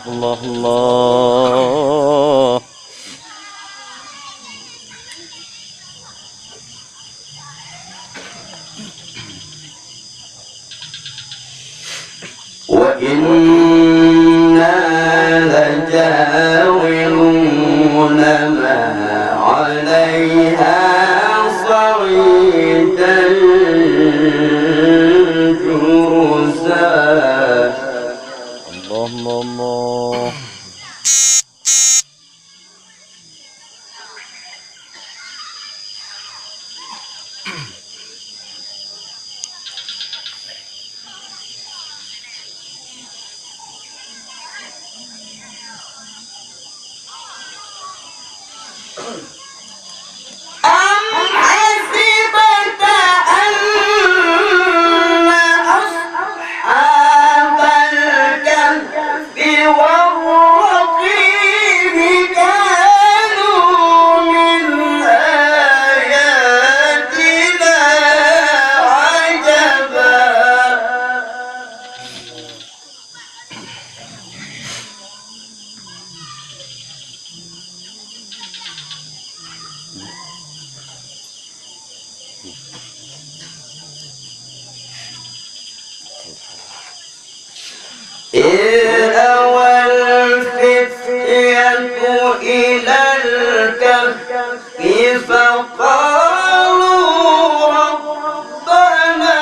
الله الله. وإنا لجاولون ما عليها صعيدا جرزا. الله الله. إذ أوى الفتية إلى الكهف فقالوا ربنا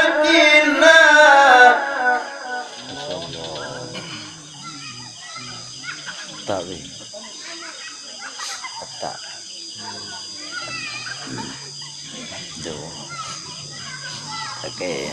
آتنا. التعبير Oke.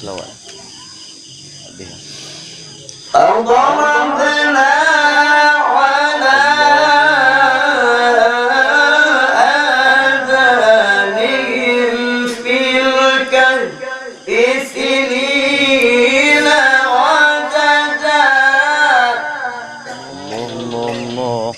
Selawat. فضربنا على آذانهم في الكهف سنين عددا. الله.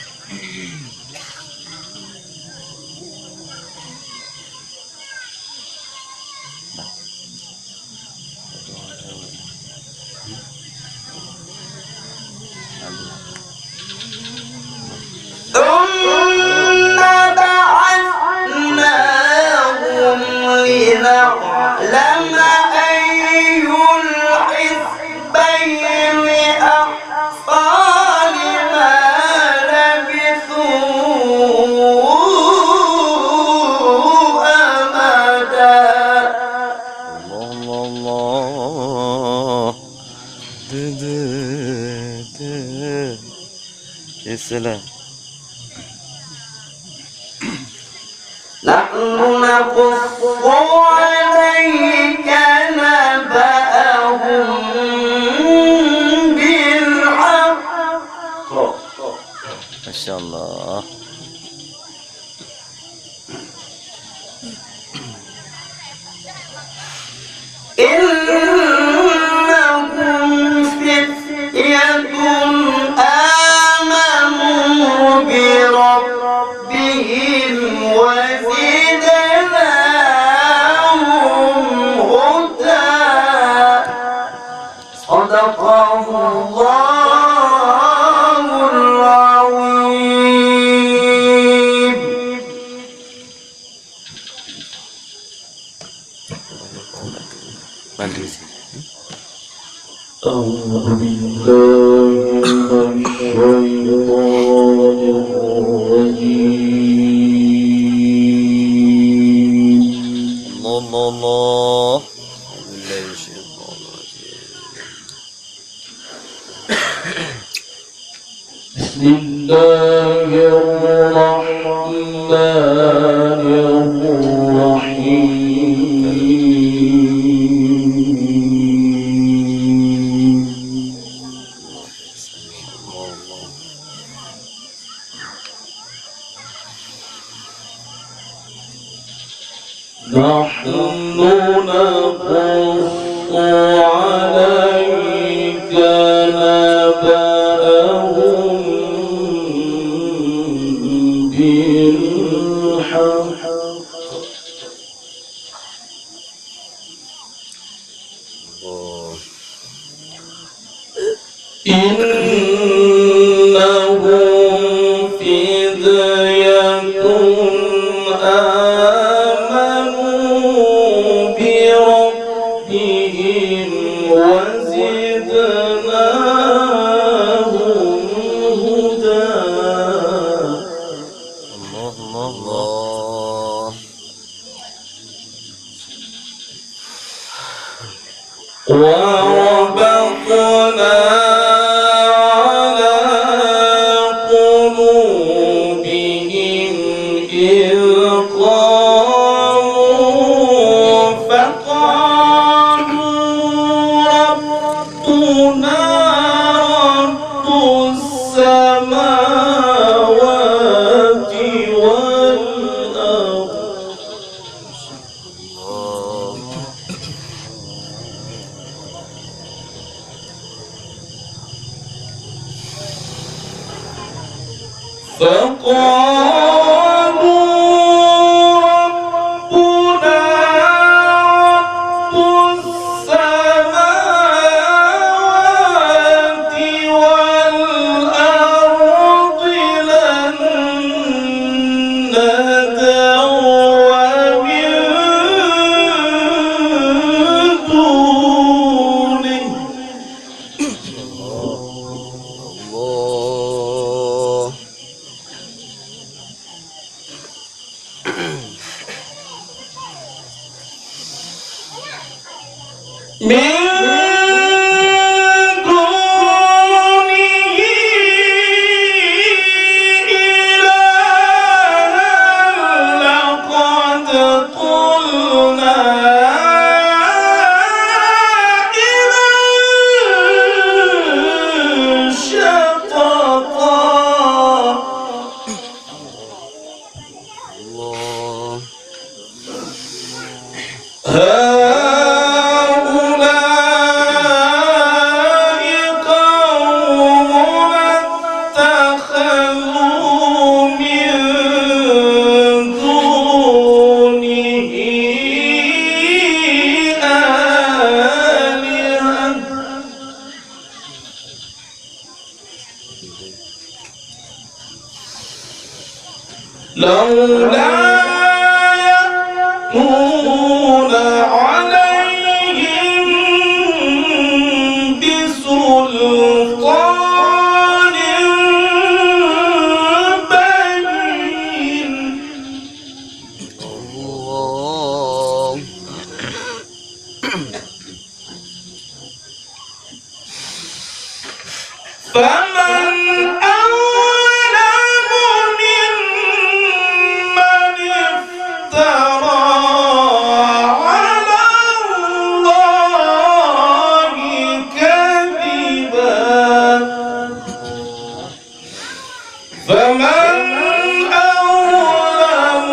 ثم بعثناهم لنعلم أي الحزبين أحصى لما لبثوا أمدا. الله. يا سلام. نحن نقص عليك نبأهم بالحق. ما شاء الله. إنهم فتية آمنوا بسم الله الرحمن الرحيم نحن نقص عليك نبأهم بالحق إنهم فدية آمنوا بربهم وزدناهم هدى الله الله وربطنا على قلوبهم إذ قاموا فقالوا ربنا رب السماوات والأرض فقالوا ربنا رب السماوات والأرض لن ندعو من دونه الله من دونه إلها لقد قلنا إذا شططا الله هؤلاء قومنا اتخذوا من دونه آلهة لولا يأتون عليهم بسلطان بين الله فمن أظلم ممن افترى على الله كذبا فمن أظلم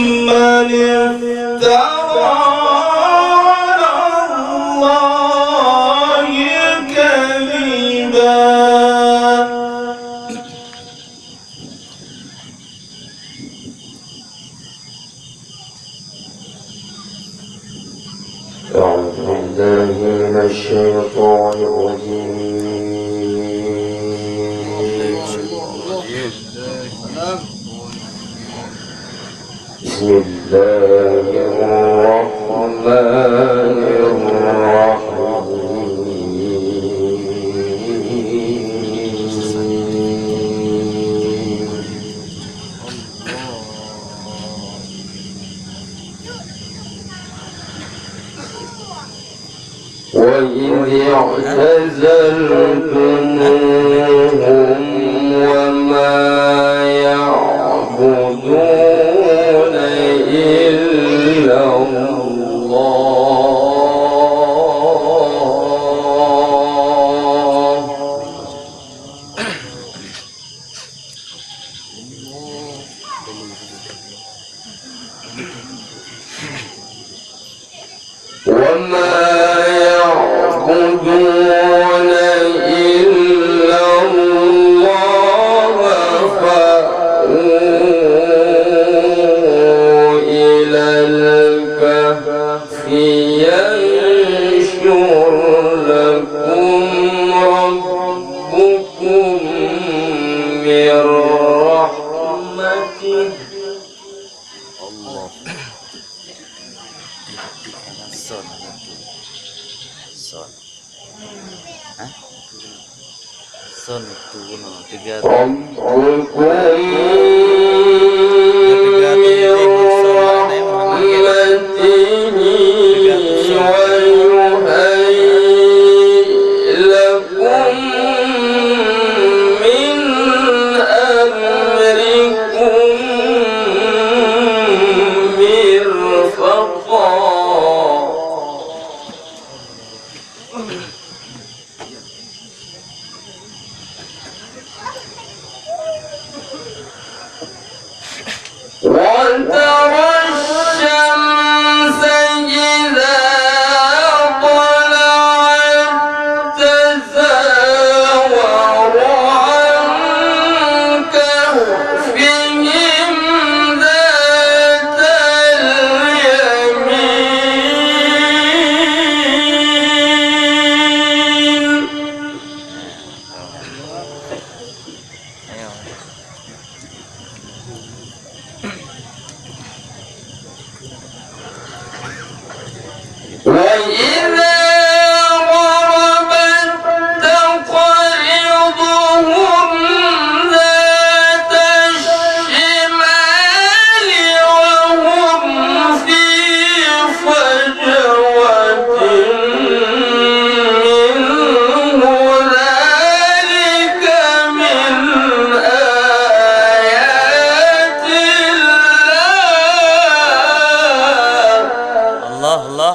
ممن افترى على الله كذبا أعوذ بالله من الشيطان الرجيم بسم الله الرحمن الرحيم وإذ اعتزلتم وما يعبدون إلا Son turun 3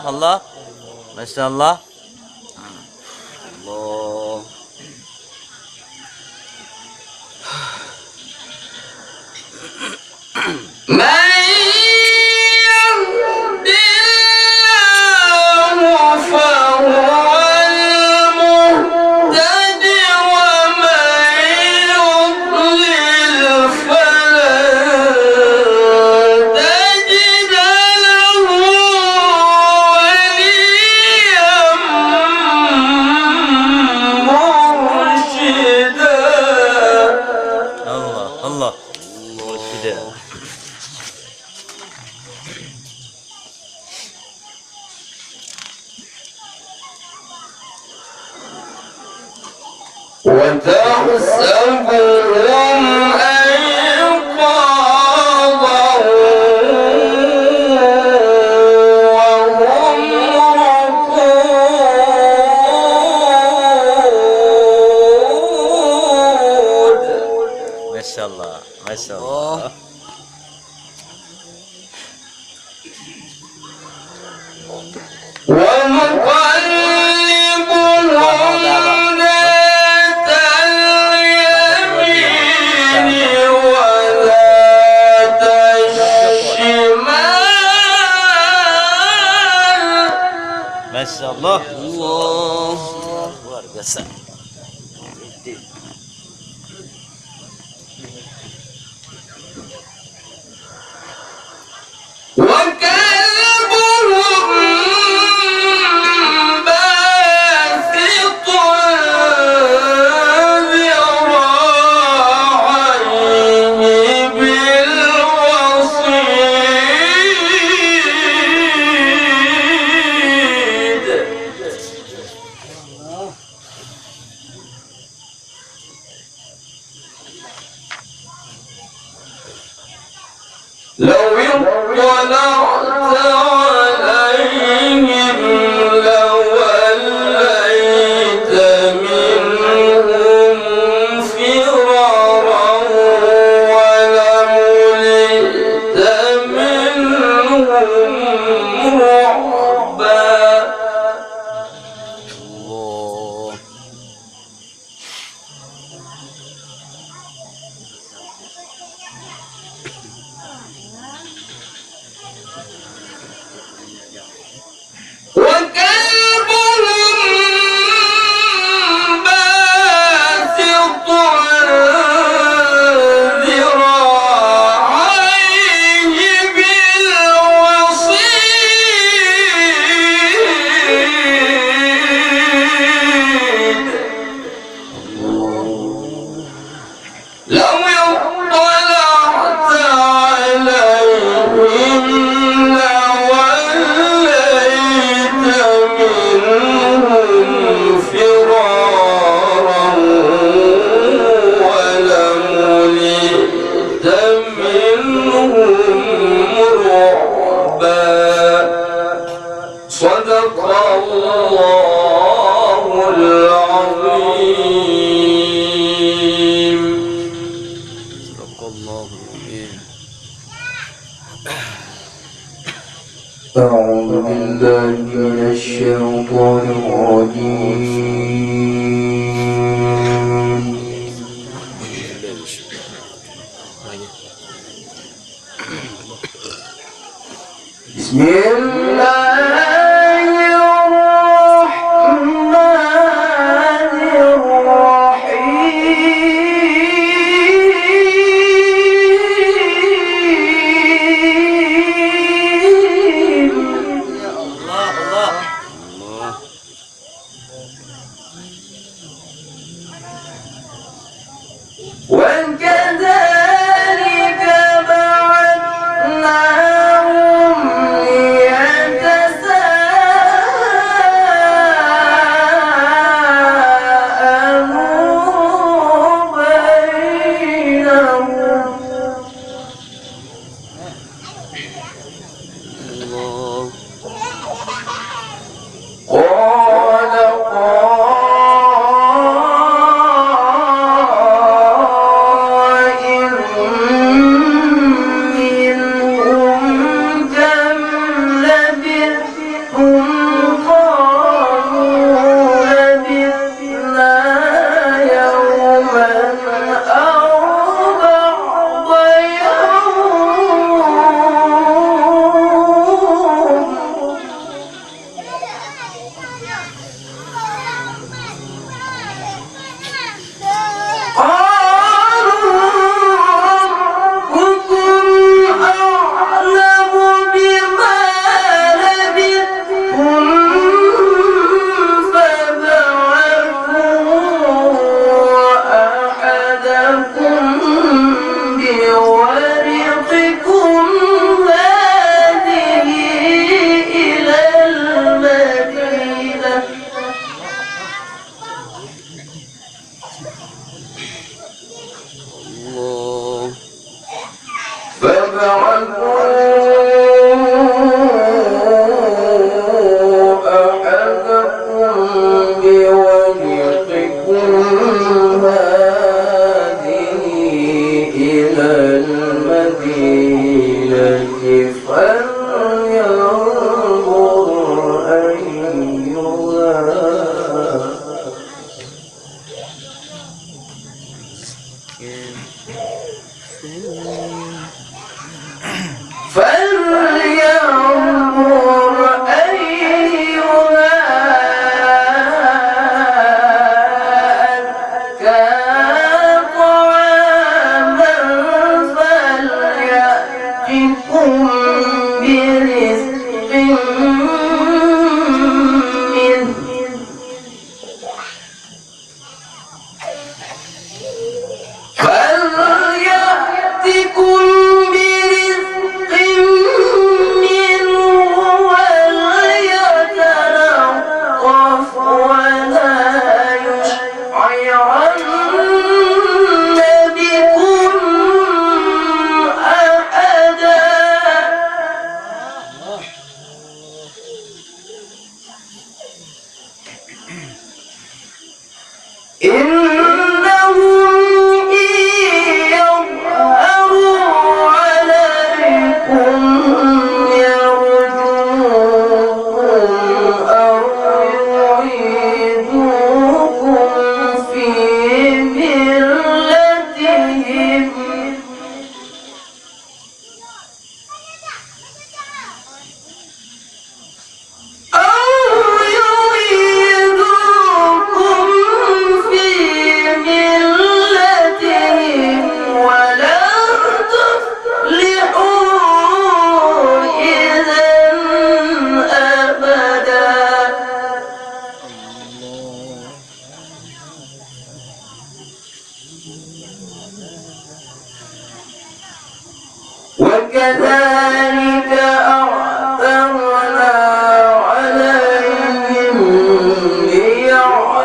Allah, Masya Allah. Allah. وتحسبهم أيقاظا وهم رقود. ما شاء الله ما شاء الله. Masya Allah, Allah luar biasa. لو اطلعت عليهم لوليت منهم صدق الله العظيم. صدق الله العظيم. أعوذ بالله من الشيطان الرجيم. بسم الله وكذلك أعثرنا عليهم ليعلموا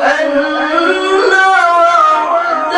أن وعد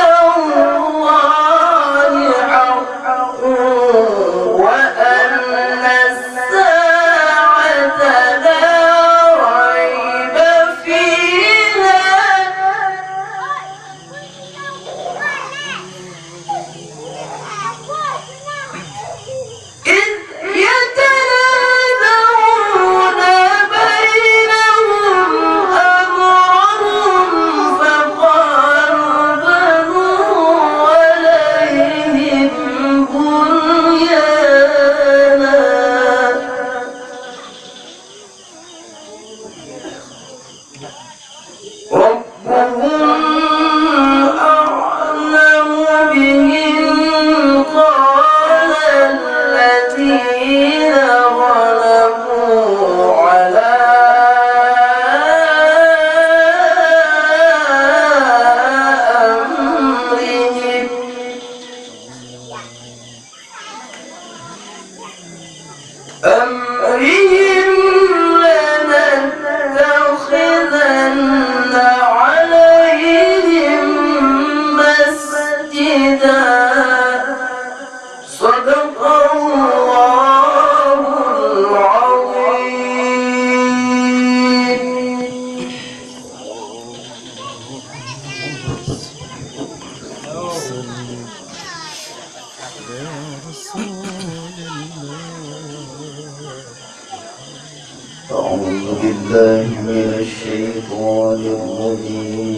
أعوذ بالله من الشيطان الرجيم.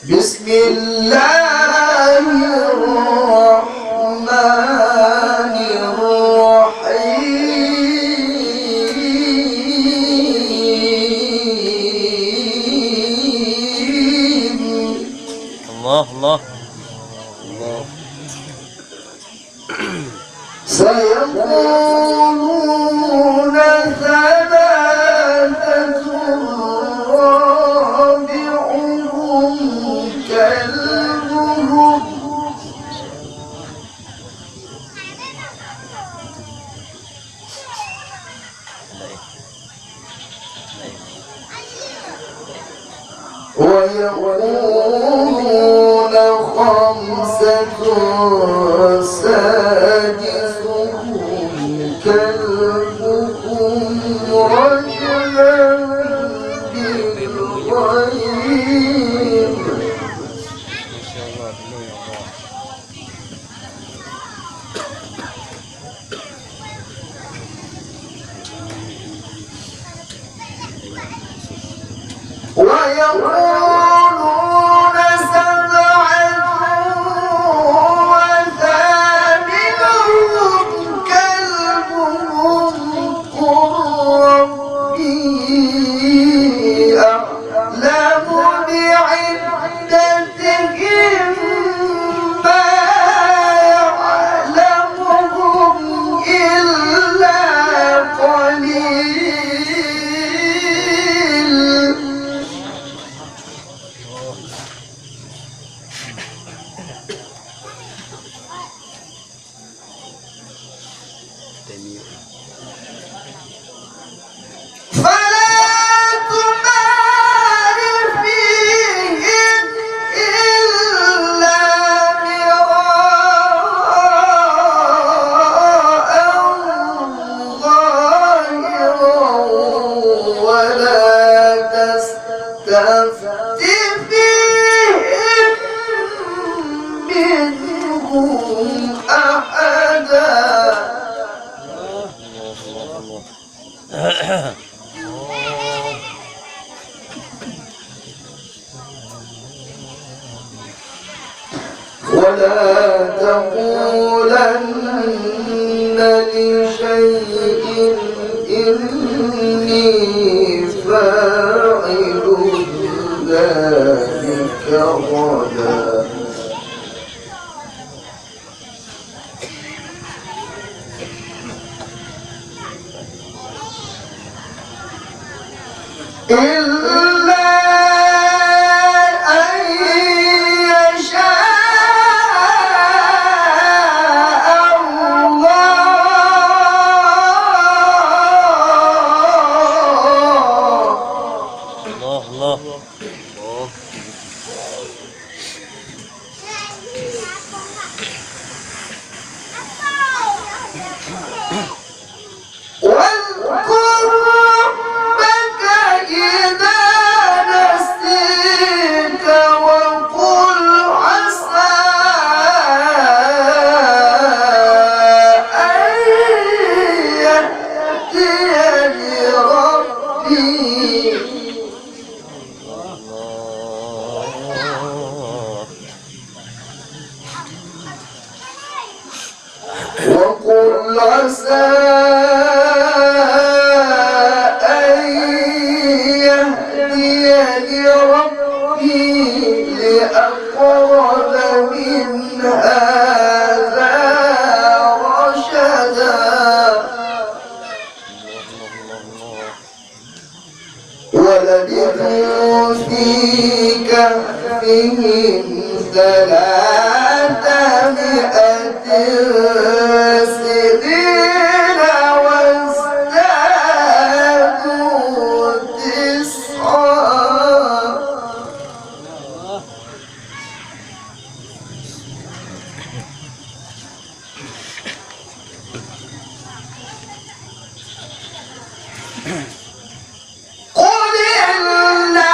بسم الله الرحمن الرحيم. الله الله سيقولون ثلاثة رابعهم كلبهم ويقولون خمسة سادسهم كلبهم رجلا بالغيب. ويقولون سبعة وثامنهم كلبهم قل ربي أعلم بعدتهم ما يعلمهم إلا قليل. ولا تقولن لشيء إني فاعل ذلك غدا إلا أن يشاء الله الله واذكر ربك إذا نسيت وقل عسى أن يهديني ربي وقل عسى أن يهديني ربي لأقرب من هذا رشدا ولبثوا في كهفهم 300 سنين وازدادوا 9 قل الله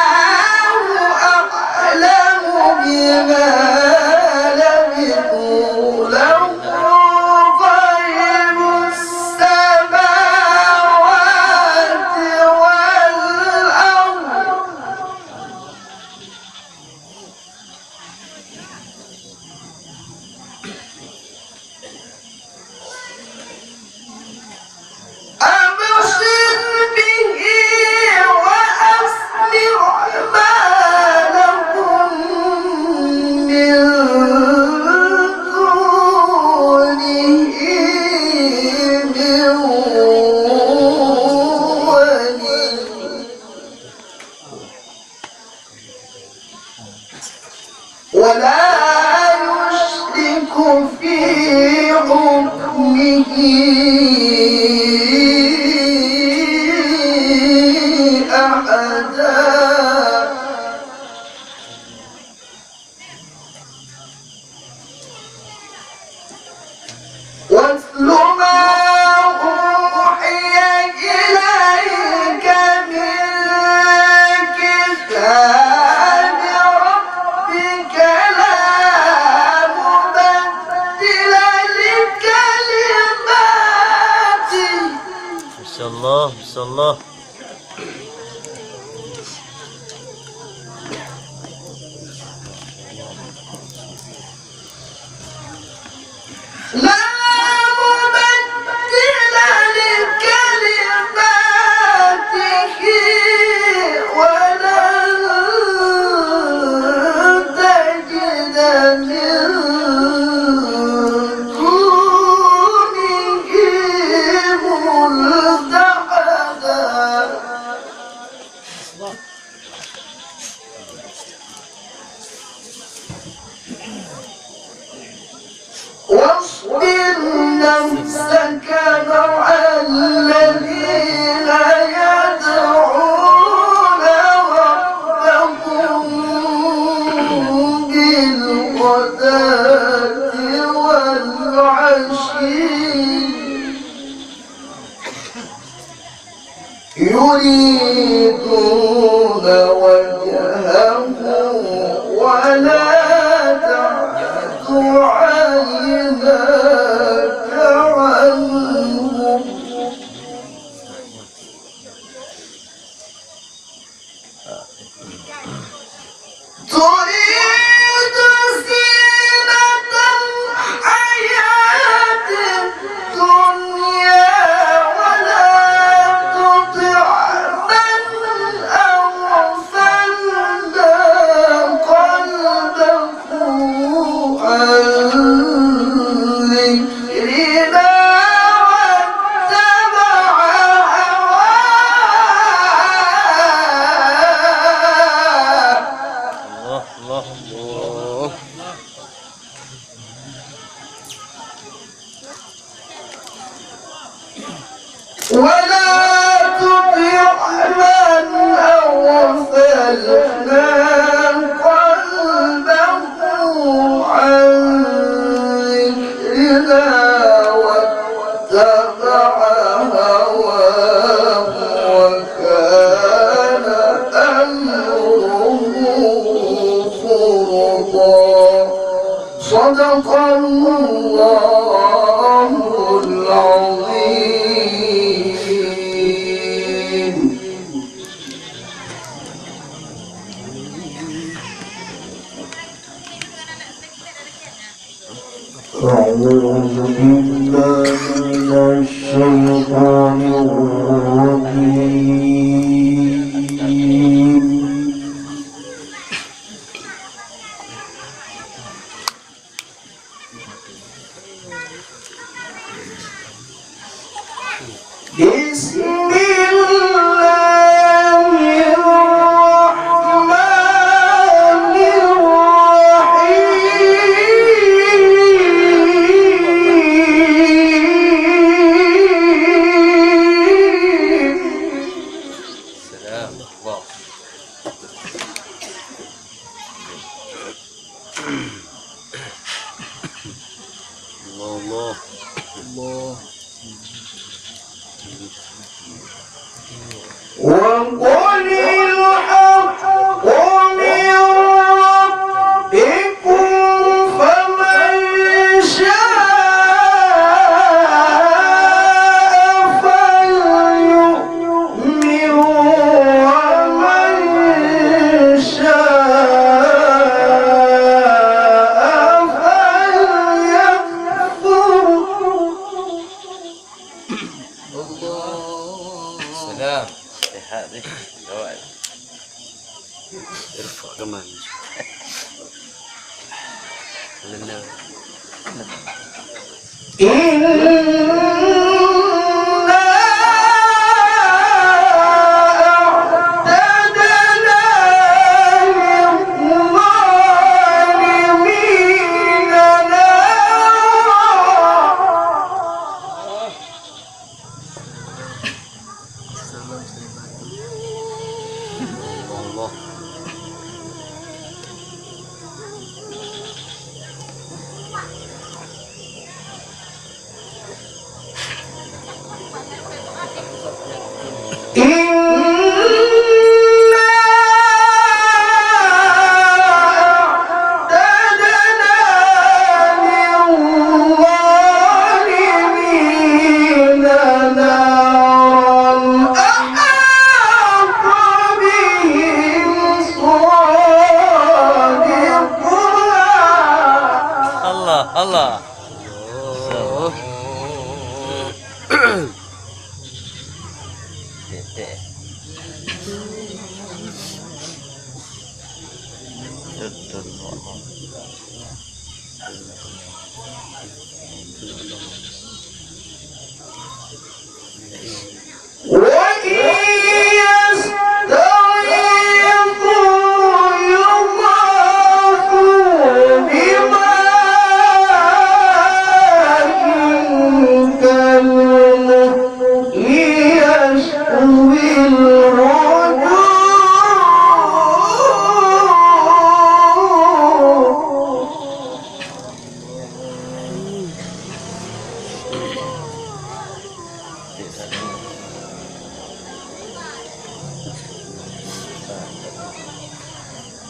أعلم بما لبثوا له غيب السماوات والأرض أبصر به وأسمع ما لهم من دونه من ولي ولا يشرك في حكمه أحدا واتل ما أوحي إليك من كتاب ربك لا مبدل لكلماته ما شاء الله ما شاء الله لا مبدل لكلماته ولن تجد من دونه ملتحدا واصبر نفسك مع الذين يدعون ربهم بالغداة والعشي يريدون وجهه ولا تعد عيناك عنهم تريد زينة الله العظيم. أعوذ بالله من الشيطان الرجيم. بسم الله الرحمن الرحيم. سلام الله. الله الله. وقل الحق من ربكم فمن شاء فليؤمن ومن شاء فليكفر. سلام. هذه جوائز. ارفع كمان. لنا. الله. الله.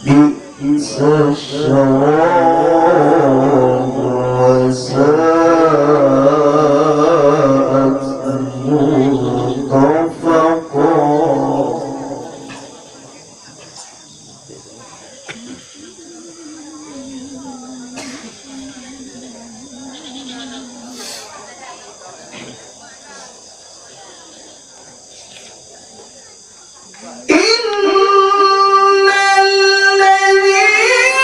بئس الشراب وساءت مرتفقا. إن الذين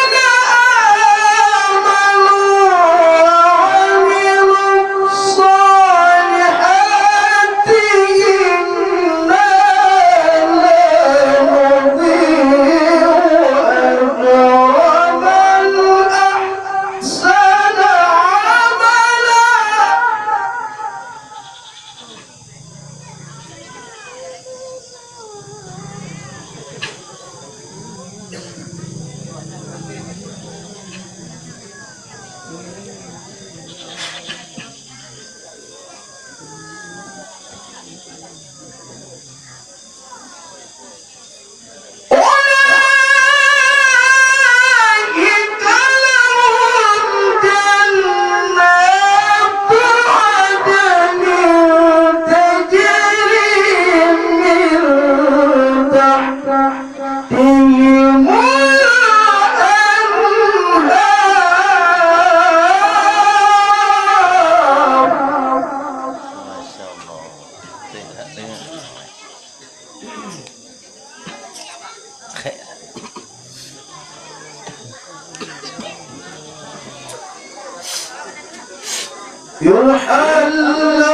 يحلون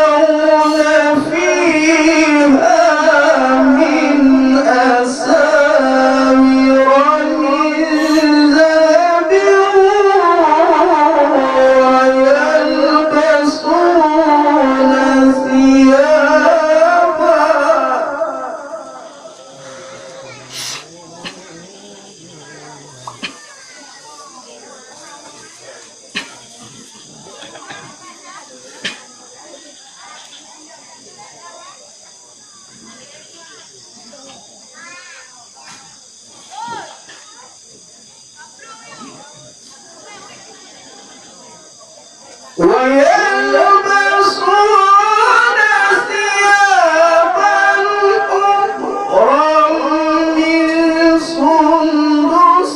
فيها من أساور من ذهب ويلبسون ثيابا ويلبسون ثيابا أخرى من سندس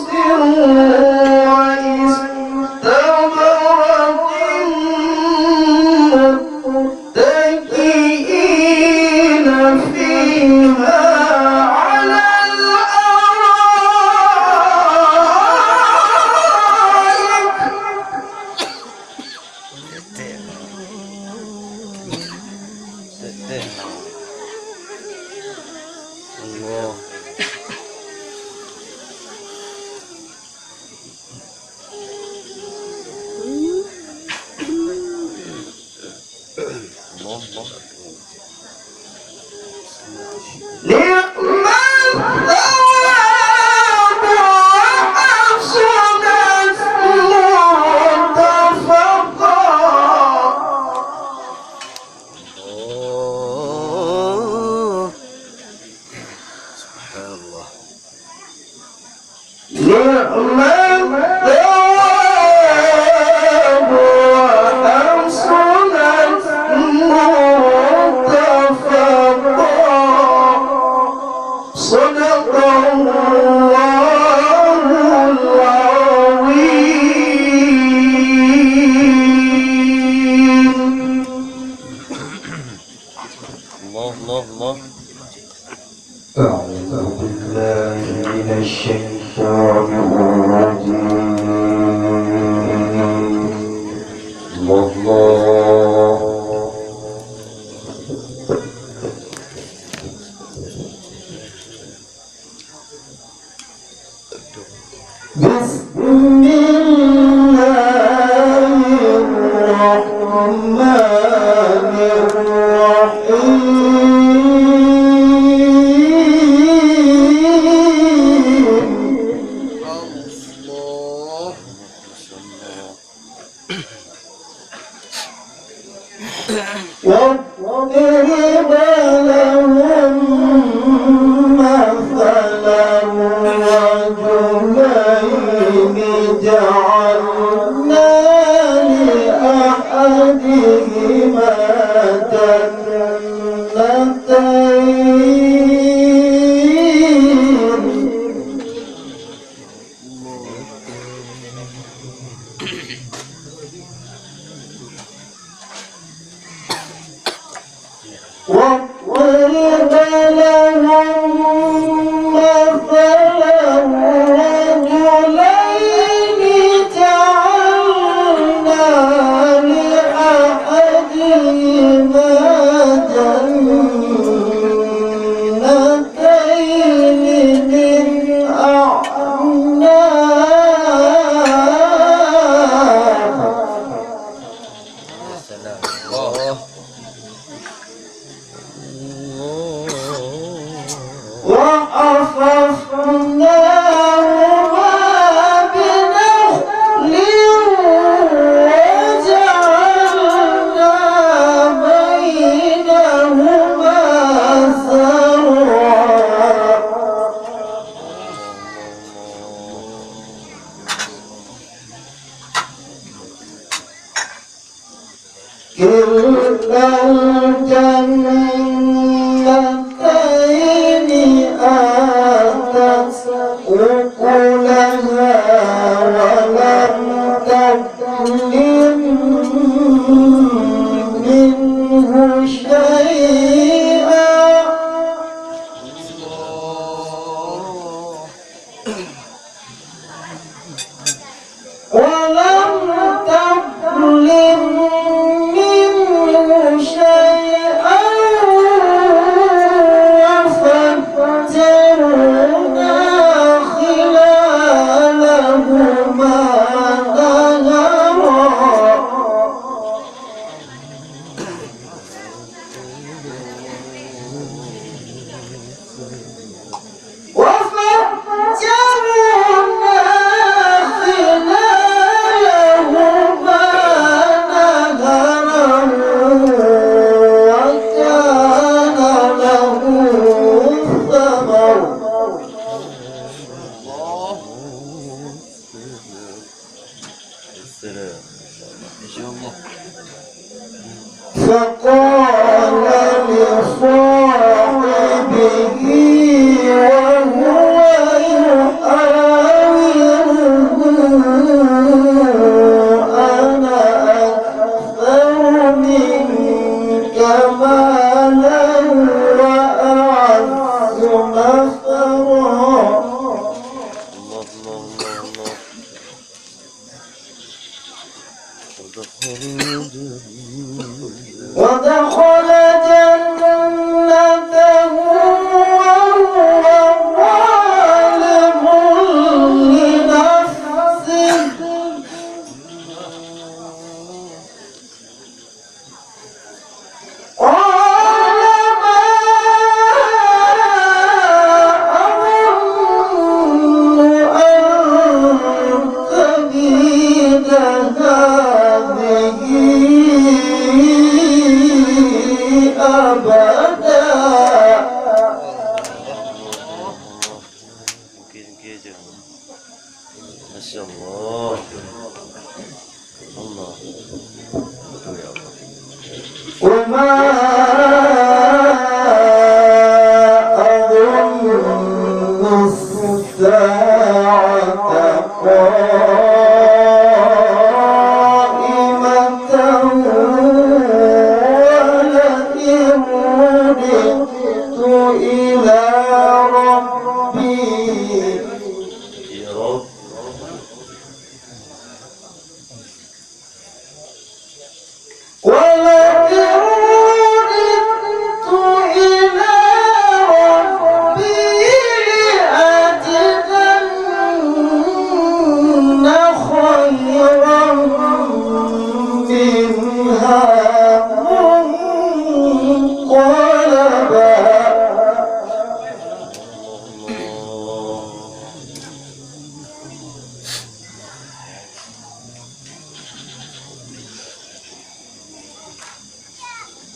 واستبرق متكئين فيها على الله الله نعم الثواب وحسنت مرتفقا سبحان الله نعم الثواب وحسنت مرتفقا صدق الله العظيم. الله الله الله أعوذ بالله من الشيطان الرجيم. الله بسم الله الرحمن الرحيم. واضرب لهم مثلا رجلين جعلنا لأحدهما جنتين واضرب لهم مثلا رجلين جعلنا لأحدهما جنتين من أعناب يا سلام الله وحفظناهما بنخل وجعلنا بينهما زرعا كلتا الجنتين آتت أكلها ولم تظلم منه شيئا ولم تظلم منه فقال لصاحبه وهو يحاوره أنا أكثر منك مالا وأعز نفرا ودخل جنته وهو ظالم لنفسه قال ما أظن أن تبيد هذه أبدا ما شاء الله الله وما أظن الساعة قائمة ولئن رددت إلى ربي يا رب ولئن رددت إلى ربي لأجدن خيرا منها منقلبا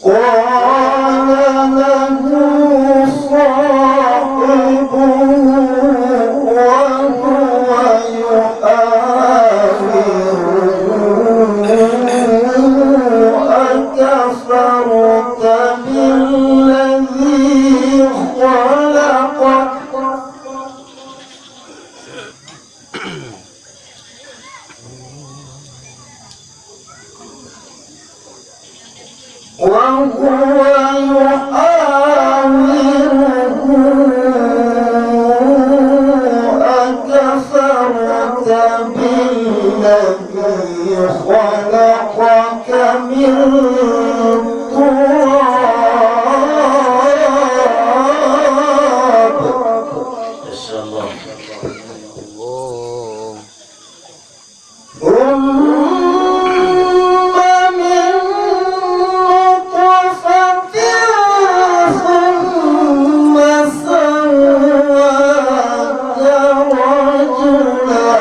قال له صاحبه وهو يحاوره أكفرت بالذي خلقك وهو يحاوره أكفرت بالذي خلقك من تراب ما شاء الله الله ثم من نطفة ثم سواك رجلا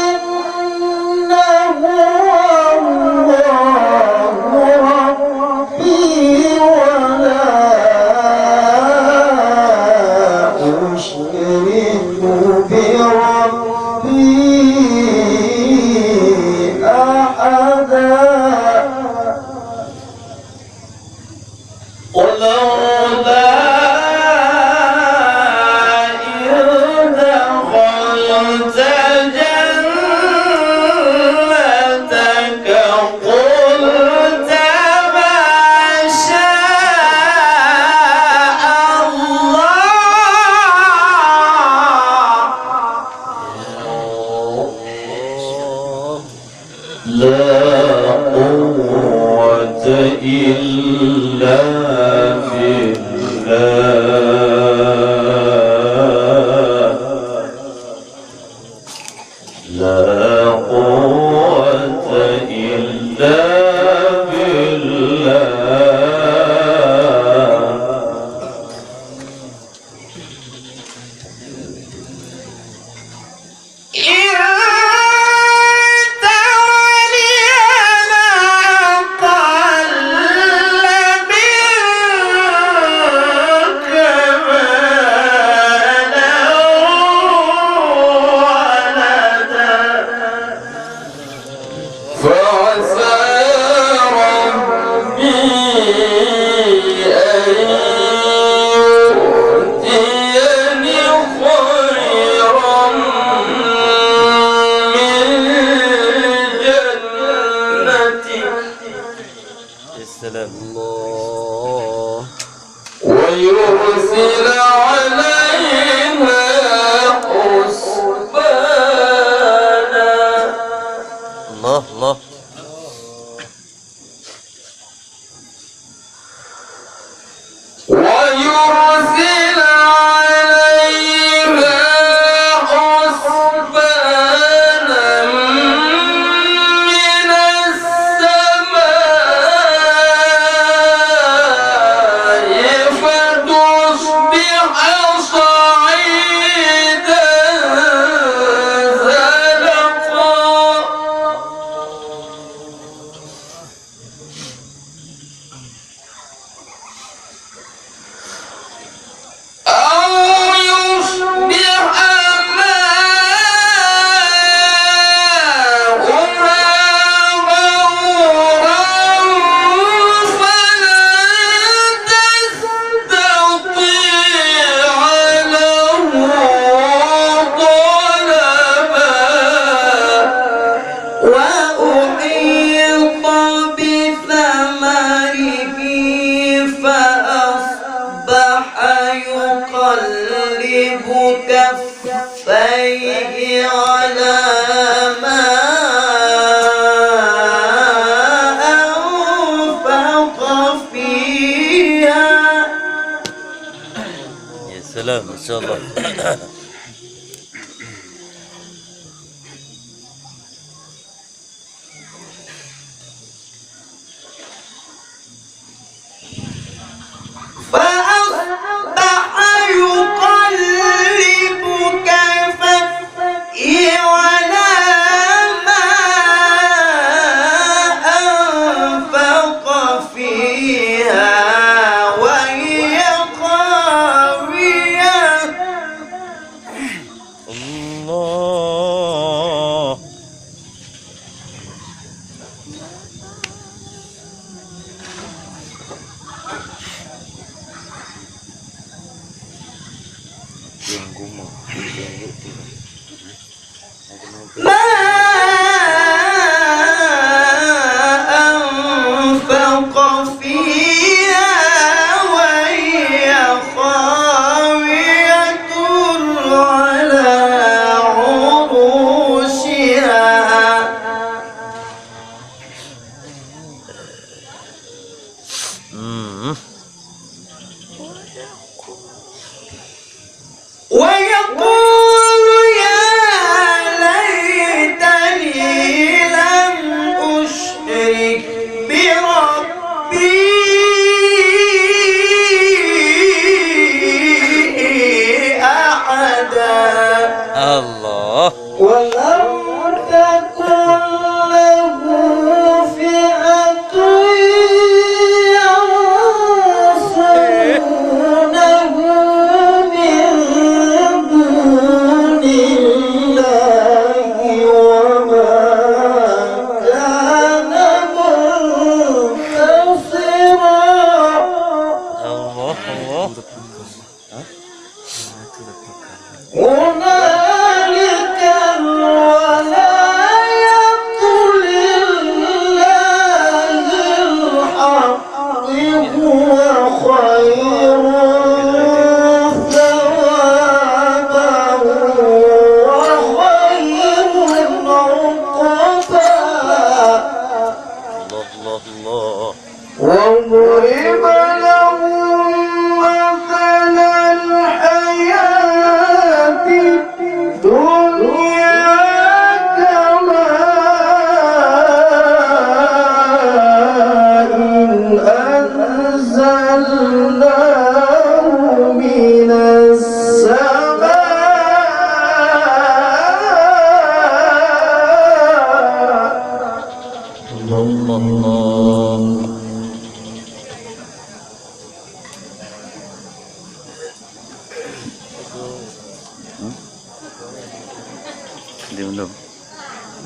لكن هو الله ربي ولا أشرك بربي أحدا ولولا إذ دخلت جنتك قلت ما شاء الله كفيه على ما أنفق فيها. يا سلام ما شاء الله. فأصبح يقلب كفيه على ما أنفق فيها وهي خاوية. الله. ما أنفق فيها وهي خاوية على عروشها. ويقول يا ليتني لم أشرك بربي أحدا. الله. ولم تكن له فئة ينصرونه من دون الله وما كان منتصرا. الله الله. هنالك الولاية لله الحق هو خير ثوابا وخير عقبا. الله الله. واضرب لهم مثل الحياة الدنيا كماء أنزلناه من السماء. الله الله.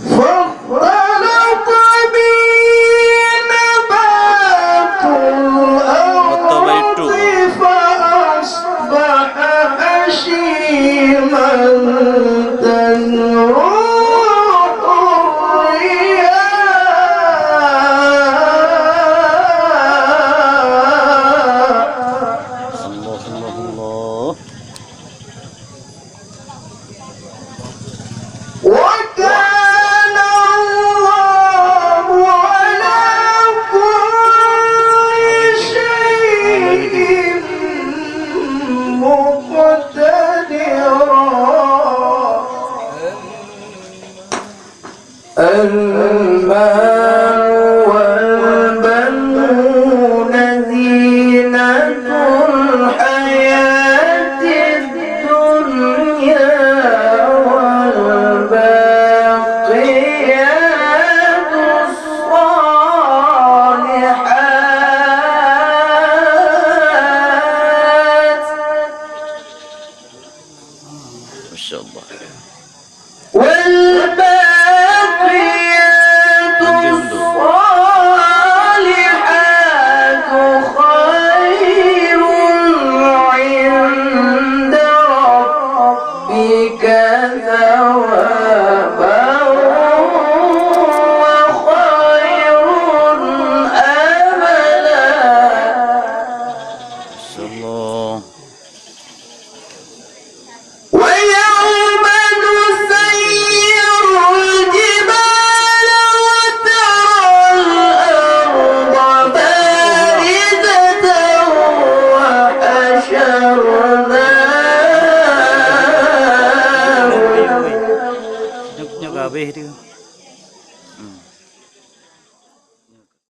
فاختلط به نبات الأرض فأصبح هشيما تذروه الرياح. الله الله الله. وكان الله على كل شيء مقتدرا. المال والبنون زينة الحياة الدنيا والباقيات الصالحات ما شاء الله. والباقيات الصالحات خير عند ربك ثوابا وخير أملا. ما شاء الله.